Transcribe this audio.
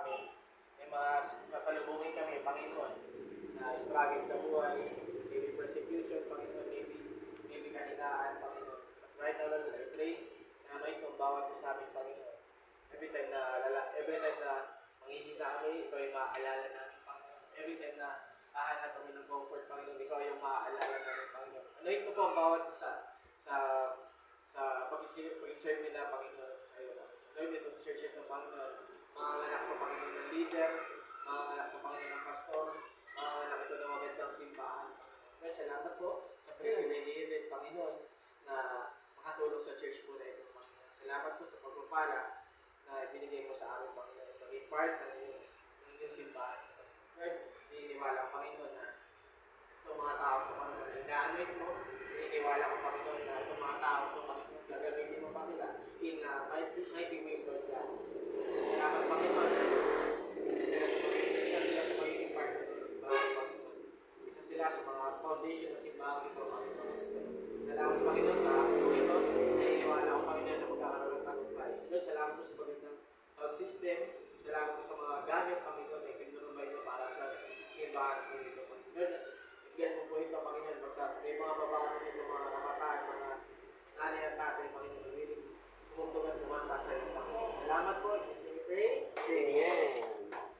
kami. May mga sasalubungin kami, Panginoon, na struggle sa buhay, maybe persecution, Panginoon, maybe kahinaan, Panginoon. But right now, Lord, I pray na may itong bawat isa sa amin, Panginoon. Every time na manghihina kami, ikaw yung maaalala namin, Panginoon. Every time na hahanap kami ng comfort, Panginoon, ikaw yung maaalala namin, Panginoon. Anoin ko po ang bawat isa sa pag-serve nila, Panginoon, sa iyo, Panginoon. Lord, itong churches ng Panginoon, mga anak ko, Panginoon, ng leader, mga anak ko, Panginoon, ng pastor, mga anak ito ng magandang simbahan. Lord, salamat po sa privilege, Panginoon, na makatulong sa church po na ito, Panginoon. Salamat po sa pagpapala na ibinigay mo sa amin, Panginoon. Maging part ng inyong simbahan. Lord, naniniwala ko, Panginoon, na itong mga tao ko, Panginoon, ina-anoint mo, naniniwala ko, Panginoon, na itong mga tao ko, Panginoon, gagamitin mo pa sila in mighty way, Lord God. Salamat, Panginoon, na isa sila sa magiging part ng simbahan, Panginoon. Isa sila sa mga foundation ng simbahan ito, Panginoon. Salamat, Panginoon, sa buhay ito. Naniniwala ko, Panginoon, na magkakaroon ng tagumpay. Lord, salamat po sa magandang sound system,